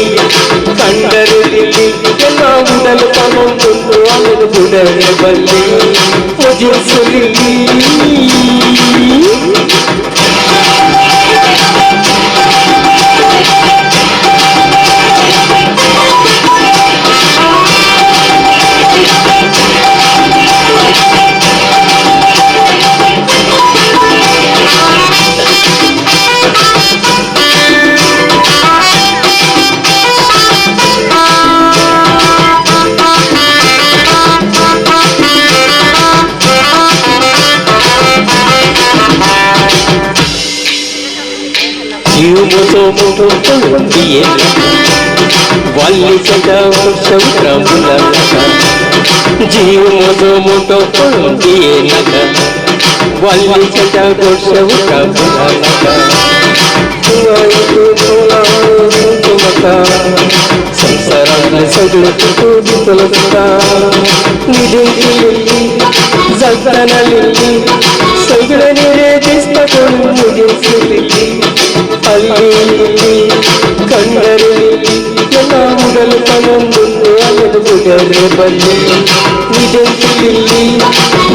ಕಂಡರಿಲ್ಲಿ ಎಲ್ಲ ಉಡಲು ತಗೊಂಡು ಅವನು ಬುಡರೆ ಬಲ್ಲಿ ಮುಜಿಸಲಿಲ್ಲಿ. जीव मोठो मोठो पळून वाल्लीच्या वर्षा मुलाला जीव मोठो मोठो पळून नका वाल्लीच्या वर्षा मुलाला संसारातले सगळे तुटलं तुला निजून लिहिली जगताना लिहिली सगळे निरे दिसता करून मुजिसली ಅಲ್ಲಿ ಕಂಡರೆ ಎಲ್ಲ ಉಡಲು ತಗೊಂಡು ಅಲೆದು ಬುಡರೆ ಬಲ್ಲಿ ನಿಜಲ್ಲಿ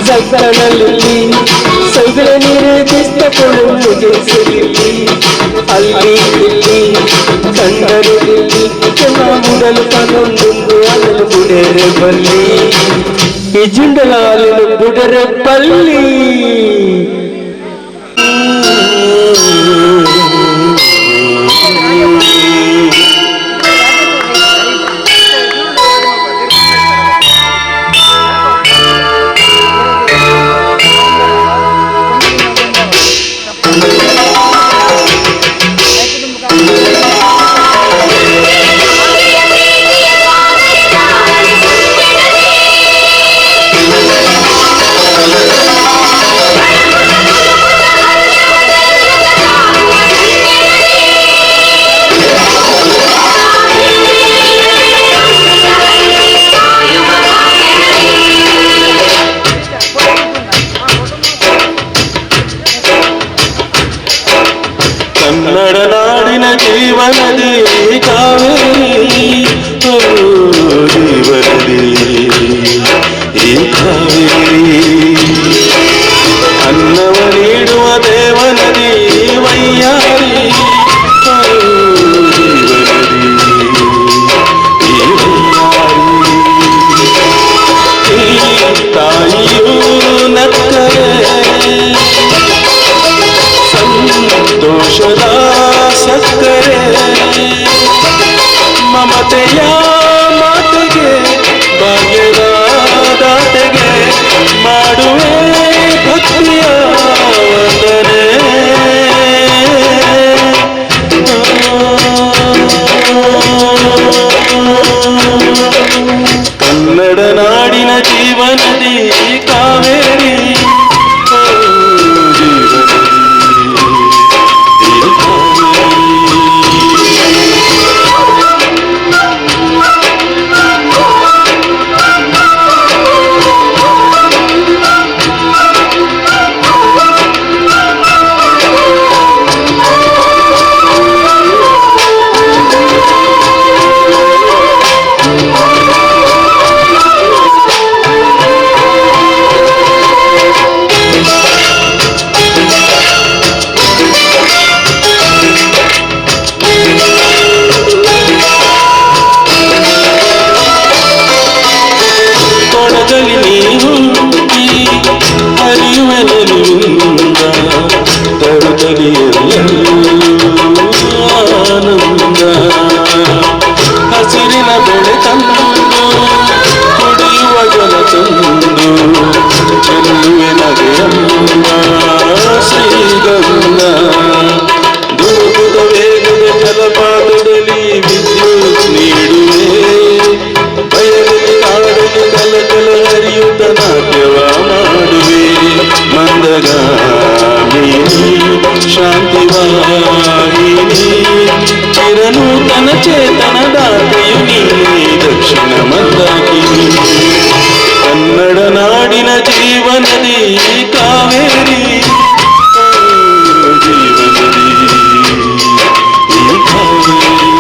ಜಗನಲ್ಲಿ ಸಗಳೆ ನೀರೇ ದಿಸ್ತಪಡು ಮುಗಿಸಲಿ ಅಲ್ಲಿ ಇಲ್ಲಿ ಕಂಡರೆ ಎಲ್ಲ ಉಡಲು ತಗೊಂಡು ಅಲೆದು ಬುಡರೆ ಬಲ್ಲಿ ಈ ಜುಂಡಲ ಅಲೆದು ಬುಡರೆ ಬಲ್ಲಿ.
ಕನ್ನಡ ನಾಡಿನ ಜೀವನದಿ ಕಾವೇರಿ ಆನಂದ ಹಸಿರಿನ ಬೆಳೆ ತಂದು ಕುಡಿಯುವ ಜಲ ತಂದು ಚೆಲ್ಲುವೆ ನಗೆಯಮ್ಮ ಶ್ರೀಗಂಧ ದುರ್ಗದ ವೇಗದ ಜಲಪಾತದಲ್ಲಿ ವಿದ್ಯುತ್ ನೀಡುವೆ ಬಯಲಲ್ಲಿ ಕಾಡಲ್ಲಿ ಕಲಕಲ ಹರಿಯುತ್ತ ನಾಟ್ಯವ ಮಾಡುವೆ ಮಂದಗಾಮಿನಿ ಶಾಂತಿವಾಹಿನಿ ಚಿರನೂತನ ಚೇತನ ದಾತೆಯು ನೀ ದಕ್ಷಿಣ ಮಂದಾಕಿನಿ ಕನ್ನಡ ನಾಡಿನ ಜೀವನದಿ ಕಾವೇರಿ ಜೀವನದಿ ಈ ಕಾವೇರಿ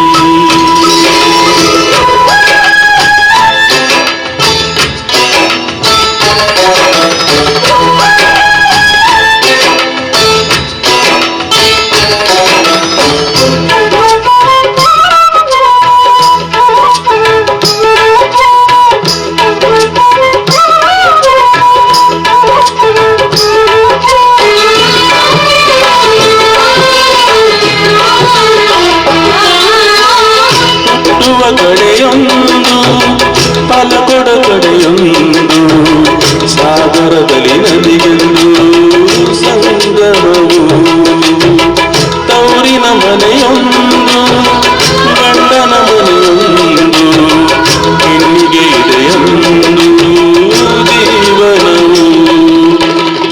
ಕಡೆಯೊಂದು ಪಾಲಕೊಡ ಕಡೆಯೊಂದು ಸಾಗರದಲ್ಲಿ ನದಿಗೆಂದು ಸಂಗಮವು ತೌರಿನ ಮನೆಯೊಂದು ಗಂಡನ ಮನೆಯೊಂದು ಹೆಣ್ಣಿಗೆ ಇದೆಯೊಂದು ಜೀವನವು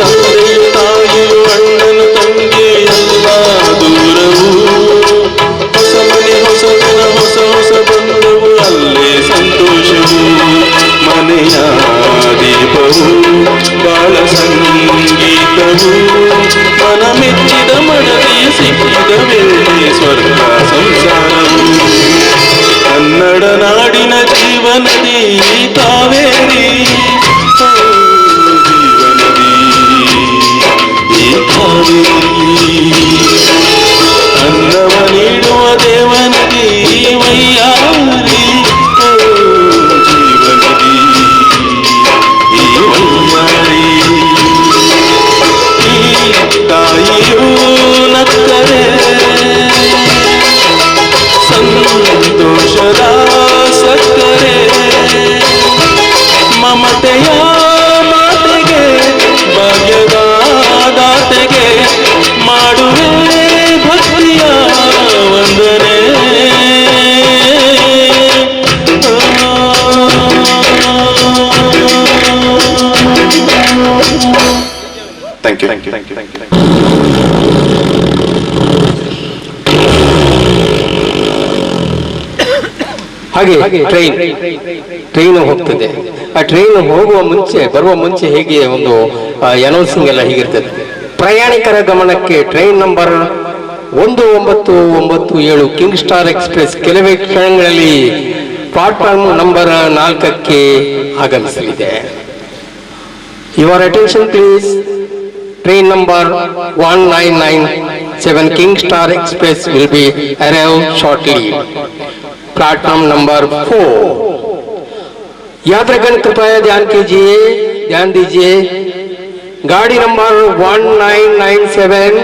ತಂದೆಯು ತಾಯಿಯು ಅಣ್ಣನು ತಂಗಿ ಎಲ್ಲ ದೂರವು ಹೊಸ ಮನೆ ಹೊಸದನ ಹೊಸ ಹೊಸ ಬಂದವು ಅಲ್ಲೇ ಸಂತೋಷವು ಮನೆಯ ದೀಪವು ಬಾಳ ಸಂಗೀತವು ಮನ ಮೆಚ್ಚಿದ ಮಡದಿಯ ಸಿಕ್ಕಿದ ವೇಳೆ ಸ್ವರ್ಗ ಸಂಸಾರವು ಕನ್ನಡ ನಾಡಿನ ಜೀವನದಿ ಕಾವೇರಿ ಜೀವನದಿ ಈ ಕಾವೇರಿ ಅನ್ನವ ನೀಡುವ ದೇವನದಿ ವೈಯಾರಿ ಜೀವನದಿ ಈ ವೈಯಾರಿ ಈ ತಾಯಿಯೂ ನಕ್ಕರೆ ಸಂತೋಷದ ಸಕ್ಕರೆ ಮಮತೆಯ ಮಾತೆಗೆ ಭಾಗ್ಯದ ದಾತೆಗೆ ಮಾಡುವೆ ಭಕ್ತಿಯ ವಂದನೆ thank you thank you thank you thank you
ಹಾಗೆ ಟ್ರೈನ್ ಹೋಗ್ತದೆ. ಆ ಟ್ರೈನ್ ಹೋಗುವ ಮುಂಚೆ ಬರುವ ಮುಂಚೆ ಹೇಗೆ ಒಂದು ಅನೌನ್ಸಿಂಗ್ ಎಲ್ಲ ಹೀಗಿರ್ತದೆ. ಪ್ರಯಾಣಿಕರ ಗಮನಕ್ಕೆ train number 1997 king star express ಕೆಲವೇ ಕ್ಷಣಗಳಲ್ಲಿ ಪ್ಲಾಟ್ಫಾರ್ಮ್ ನಂಬರ್ 4ಕ್ಕೆ ಆಗಮಿಸಲಿದೆ. Your attention please. Train number 1997 king star express will be arrive shortly. Platform number 4. यात्रीगण कृपया ध्यान दीजिए. गाड़ी नंबर 1997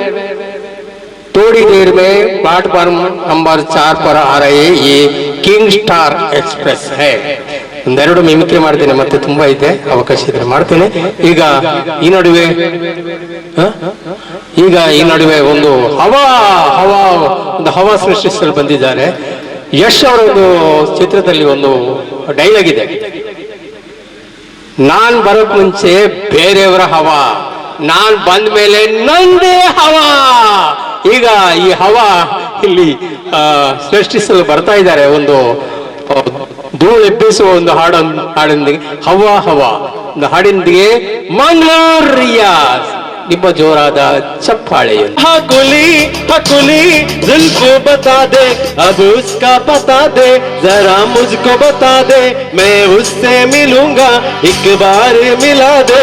थोड़ी देर में प्लेटफॉर्म नंबर 4 पर आ रहे ये किंग स्टार एक्सप्रेस है. ಒಂದೆರಡು ಮಿಮಿಕ್ರಿ ಮಾಡ್ತೇನೆ, ಮತ್ತೆ ತುಂಬಾ ಇದೆ, ಅವಕಾಶ ಇದ್ರೆ ಮಾಡ್ತೇನೆ. ಈಗ ಈ ನಡುವೆ ಒಂದು ಹವಾ ಸೃಷ್ಟಿಸಲು ಬಂದಿದ್ದಾರೆ. ಯಶ್ ಅವರ ಒಂದು ಚಿತ್ರದಲ್ಲಿ ಒಂದು ಡೈಲಾಗ್ ಇದೆ, ನಾನ್ ಬರೋಕ್ ಮುಂಚೆ ಬೇರೆಯವರ ಹವಾ, ನಾನ್ ಬಂದ ಮೇಲೆ ನಂದೇ ಹವಾ. ಈಗ ಈ ಹವಾ ಇಲ್ಲಿ ಸೃಷ್ಟಿಸಲು ಬರ್ತಾ ಇದ್ದಾರೆ. ಒಂದು ಧೂಳು ಎಬ್ಬಿಸುವ ಒಂದು ಹಾಡೊಂದಿಗೆ ಹವಾ ಹವಾ ಒಂದು ಹಾಡಿನೊಂದಿಗೆ ಮಂಗಳೂರು ರಿಯಾಜ್ ನಿಮ್ಮ ಜೋರಾದ ಚಪ್ಪಾಳೆ.
हकुली हकुली जुल्फ बता दे, अब उसका पता दे, जरा मुझको बता दे, मैं उससे मिलूंगा, एक बार मिला दे,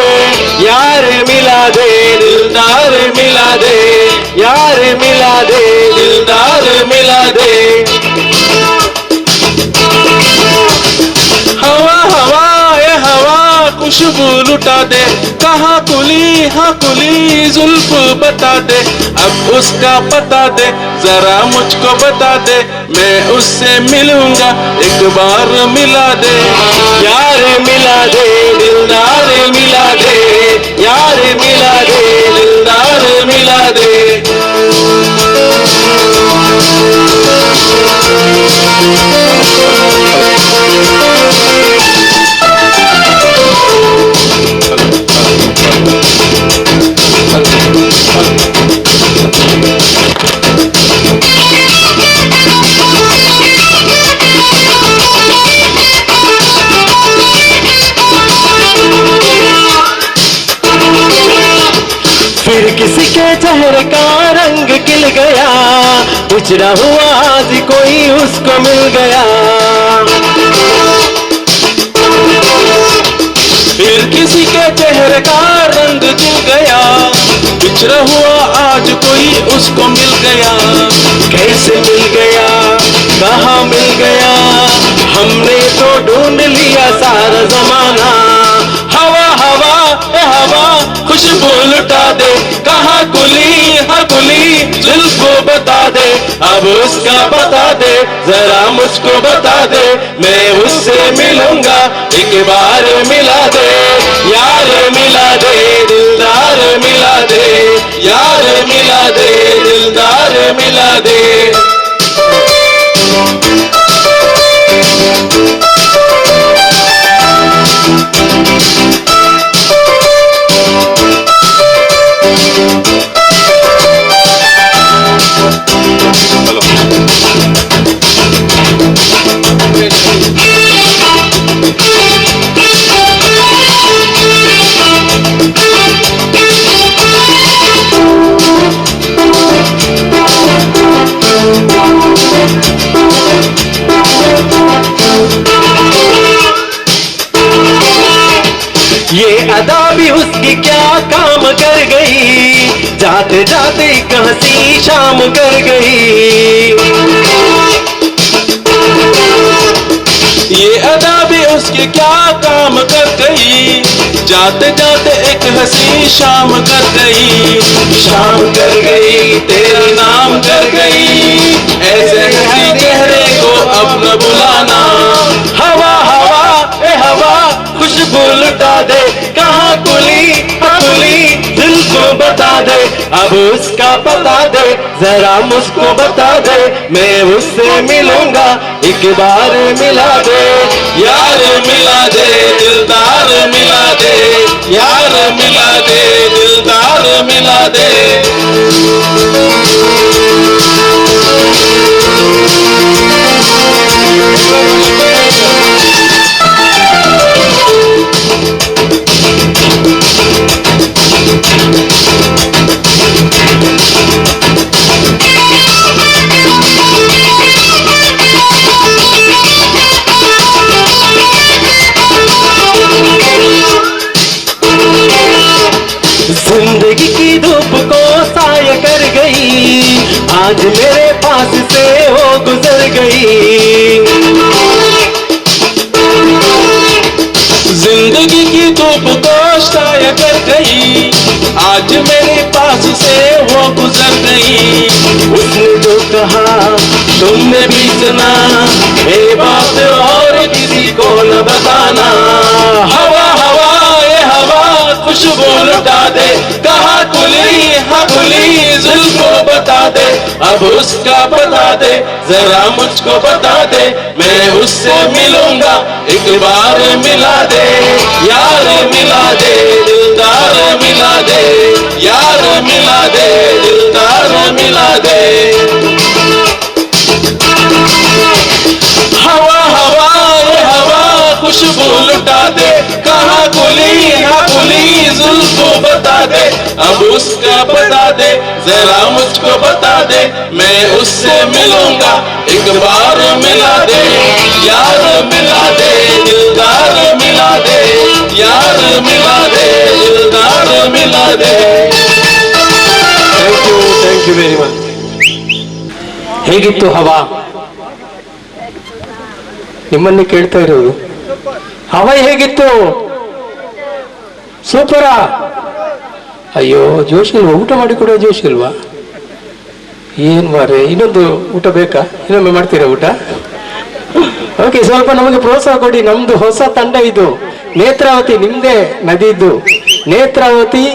यार मिला दे, दिलदार मिला दे, यार मिला दे, दिलदार मिला दे. हवा हवा ये हवा खुशबू लुटा दे, कहाँ कुली हाँ कुली जुल्फ बता दे, अब उसका पता दे, जरा मुझको बता दे, मैं उससे मिलूंगा, एक बार मिला दे, यार मिला दे, दिलदार मिला दे, यार मिला दे, दिलदार मिला दे. फिर किसी के चेहरे का रंग खिल गया, बिछड़ा हुआ आज कोई उसको मिल गया. फिर किसी के चेहरे का रंग खिल गया, बिछड़ा हुआ आज कोई उसको मिल गया. कैसे मिल गया कहाँ मिल गया, हमने तो ढूंढ लिया सारा जमाना. हवा हवा ए हवा खुशबू लुटा दे, कहाँ कुली हाँ कुली जुल्फ बता दे, अब उसका बता दे, जरा मुझको बता दे, मैं उससे मिलूंगा, एक बार मिला दे, यार मिला दे, दिलदार मिला दे, यार मिला दे, दिलदार मिला दे. ये अदा भी उसकी क्या काम कर गई, जाते जाते एक हंसी शाम कर गई. ये अदा भी उसके क्या काम कर गई, जाते जाते एक हंसी शाम कर गई. शाम कर गई तेरा नाम कर गई, ऐसे हंसी चेहरे को अब न बुलाना. हवा हवा ए हवा खुशबू लुटा दे, कहाँ कुली कुली दिल को बता दे, अब उसका पता दे, जरा मुझको बता दे, मैं उससे मिलूंगा, एक बार मिला दे, यार मिला दे, दिलदार मिला दे, यार मिला दे, दिलदार मिला दे. जिंदगी की धूप को साया कर गई, आज मेरे पास से वो गुजर गई. जिंदगी की धूप को साया कर गई, आज मेरे पास से वो गुजर गई. उसने जो कहा तुमने भी सुना, ये बात और किसी को न बताना. हवा हवा ये हवा खुशबू लुटा दे, कहाँ कुली हाँ कुली जुल्फ बता दे, अब उसका बता दे, जरा मुझको बता दे, मैं उससे मिलूंगा, एक बार मिला दे, यार मिला दे, दिलदार मिला दे, यार मिला दे, दिलदार मिला दे। हवा हवा ये हवा खुशबू लुटा दे, कहाँ गुली ना गुली जुल्फों बता दे, अब उसका बता दे, जरा मुझको बता दे, मैं उससे मिलूंगा, एक बार मिला दे, यार मिला दे, दिलदार मिला दे, यार मिला दे, दिलदार मिला दे।
Thank you very much.
ಹೇಗಿತ್ತು ಹವಾ? ನಿಮ್ಮನ್ನೇ ಕೇಳ್ತಾ ಇರೋದು. ಹವಾ ಹೇಗಿತ್ತು? ಸೂಪರಾ? ಅಯ್ಯೋ ಜೋಶ್ ಇಲ್ವಾ? ಊಟ ಮಾಡಿ ಕೊಡೋ ಜೋಶ್ ಇಲ್ವಾ? ಏನ್ ಮಾರೆ, ಇನ್ನೊಂದು ಊಟ ಬೇಕಾ? ಇನ್ನೊಮ್ಮೆ ಮಾಡ್ತೀರಾ ಊಟ? ಓಕೆ, ಸ್ವಲ್ಪ ನಮಗೆ ಪ್ರೋತ್ಸಾಹ ಕೊಡಿ. ನಮ್ದು ಹೊಸ ತಂಡ ಇದು. ನೇತ್ರಾವತಿ ನಿಮ್ದೇ ನದಿ ಇದ್ದು. ನೇತ್ರಾವತಿ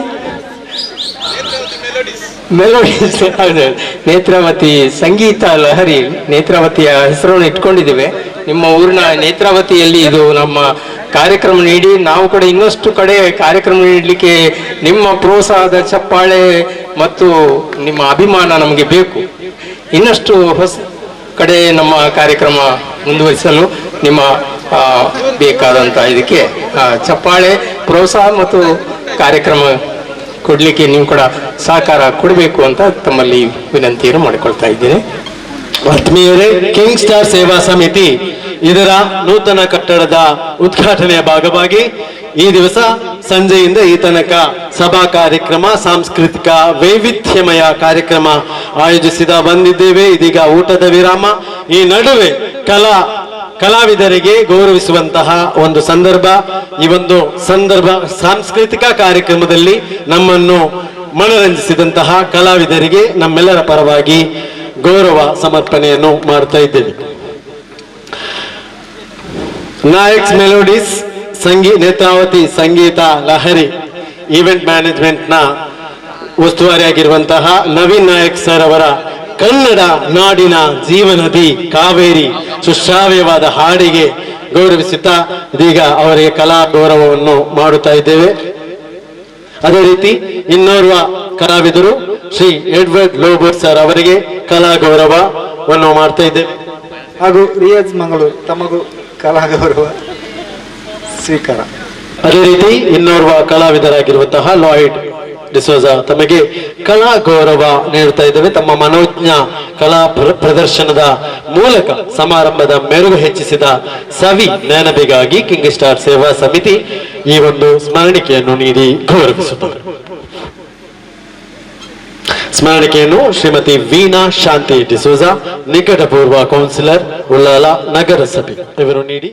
ಮೆಲೋಡೀಸ್, ಹೌದು, ನೇತ್ರಾವತಿ ಸಂಗೀತ ಲಹರಿ, ನೇತ್ರಾವತಿಯ ಹೆಸರನ್ನು ಇಟ್ಕೊಂಡಿದ್ದೇವೆ. ನಿಮ್ಮ ಊರಿನ ನೇತ್ರಾವತಿಯಲ್ಲಿ ಇದು ನಮ್ಮ ಕಾರ್ಯಕ್ರಮ ನೀಡಿ, ನಾವು ಕೂಡ ಇನ್ನಷ್ಟು ಕಡೆ ಕಾರ್ಯಕ್ರಮ ನೀಡಲಿಕ್ಕೆ ನಿಮ್ಮ ಪ್ರೋತ್ಸಾಹದ ಚಪ್ಪಾಳೆ ಮತ್ತು ನಿಮ್ಮ ಅಭಿಮಾನ ನಮಗೆ ಬೇಕು. ಇನ್ನಷ್ಟು ಹೊಸ ಕಡೆ ನಮ್ಮ ಕಾರ್ಯಕ್ರಮ ಮುಂದುವರಿಸಲು ನಿಮ್ಮ ಬೇಕಾದಂಥ ಇದಕ್ಕೆ ಚಪ್ಪಾಳೆ, ಪ್ರೋತ್ಸಾಹ ಮತ್ತು ಕಾರ್ಯಕ್ರಮ ಕೊಡಲಿಕ್ಕೆ ನೀವು ಕೂಡ ಸಹಕಾರ ಕೊಡಬೇಕು ಅಂತ ತಮ್ಮಲ್ಲಿ ವಿನಂತಿಯನ್ನು ಮಾಡಿಕೊಳ್ತಾ ಇದ್ದೇನೆ.
ಆತ್ಮೀಯರೇ, ಕಿಂಗ್ ಸ್ಟಾರ್ ಸೇವಾ ಸಮಿತಿ ಇದರ ನೂತನ ಕಟ್ಟಡದ ಉದ್ಘಾಟನೆಯ ಭಾಗವಾಗಿ ಈ ದಿವಸ ಸಂಜೆಯಿಂದ ಈ ತನಕ ಸಭಾ ಕಾರ್ಯಕ್ರಮ, ಸಾಂಸ್ಕೃತಿಕ ವೈವಿಧ್ಯಮಯ ಕಾರ್ಯಕ್ರಮ ಆಯೋಜಿಸಿದ ಬಂದಿದ್ದೇವೆ. ಇದೀಗ ಊಟದ ವಿರಾಮ. ಈ ನಡುವೆ ಕಲಾವಿದರಿಗೆ ಗೌರವಿಸುವಂತಹ ಒಂದು ಸಂದರ್ಭ. ಈ ಒಂದು ಸಂದರ್ಭ ಸಾಂಸ್ಕೃತಿಕ ಕಾರ್ಯಕ್ರಮದಲ್ಲಿ ನಮ್ಮನ್ನು ಮನರಂಜಿಸಿದಂತಹ ಕಲಾವಿದರಿಗೆ ನಮ್ಮೆಲ್ಲರ ಪರವಾಗಿ ಗೌರವ ಸಮರ್ಪಣೆಯನ್ನು ಮಾಡ್ತಾ ಇದ್ದೇವೆ. ನಾಯಕ್ಸ್ ಮೆಲೋಡೀಸ್ ನೇತ್ರಾವತಿ ಸಂಗೀತ ಲಹರಿ ಈವೆಂಟ್ ಮ್ಯಾನೇಜ್ಮೆಂಟ್ ನ ಉಸ್ತುವಾರಿಯಾಗಿರುವಂತಹ ನವೀನ್ ನಾಯಕ್ ಸರ್ ಅವರ ಕನ್ನಡ ನಾಡಿನ ಜೀವನದಿ ಕಾವೇರಿ ಸುಶ್ರಾವ್ಯವಾದ ಹಾಡಿಗೆ ಗೌರವಿಸುತ್ತಾ ಇದೀಗ ಅವರಿಗೆ ಕಲಾ ಗೌರವವನ್ನು ಮಾಡುತ್ತಾ ಇದ್ದೇವೆ. ಅದೇ ರೀತಿ ಇನ್ನೋರ್ವ ಕಲಾವಿದರು ಶ್ರೀ ಎಡ್ವರ್ಡ್ ಲೋಬೋರ್ ಸರ್ ಅವರಿಗೆ ಕಲಾ ಗೌರವವನ್ನು ಮಾಡ್ತಾ ಇದ್ದೇವೆ.
ಹಾಗೂ ರಿಯಾಜ್ ಮಂಗಳೂರು ತಮಗೂ ಕಲಾ ಗೌರವ ಸ್ವೀಕಾರ.
ಅದೇ ರೀತಿ ಇನ್ನೋರ್ವ ಕಲಾವಿದರಾಗಿರುವಂತಹ ಲಾಯ್ಡ್ ಡಿಸೋಜ ತಮಗೆ ಕಲಾ ಗೌರವ ನೀಡುತ್ತಾ ಇದ್ದೇವೆ. ತಮ್ಮ ಮನೋಜ್ಞ ಕಲಾ ಪ್ರದರ್ಶನದ ಮೂಲಕ ಸಮಾರಂಭದ ಮೆರುಗು ಹೆಚ್ಚಿಸಿದ ಸವಿ ನೆನಪಿಗಾಗಿ ಕಿಂಗ್ ಸ್ಟಾರ್ ಸೇವಾ ಸಮಿತಿ ಈ ಒಂದು ಸ್ಮರಣಿಕೆಯನ್ನು ನೀಡಿ ಗೌರವಿಸುತ್ತದೆ. ಸ್ಮರಣಿಕೆಯನ್ನು ಶ್ರೀಮತಿ ವೀಣಾ ಶಾಂತಿ ಡಿಸೋಜ, ನಿಕಟಪೂರ್ವ ಕೌನ್ಸಿಲರ್ ಉಳ್ಳಾಲ ನಗರಸಭೆ ಇವರು ನೀಡಿ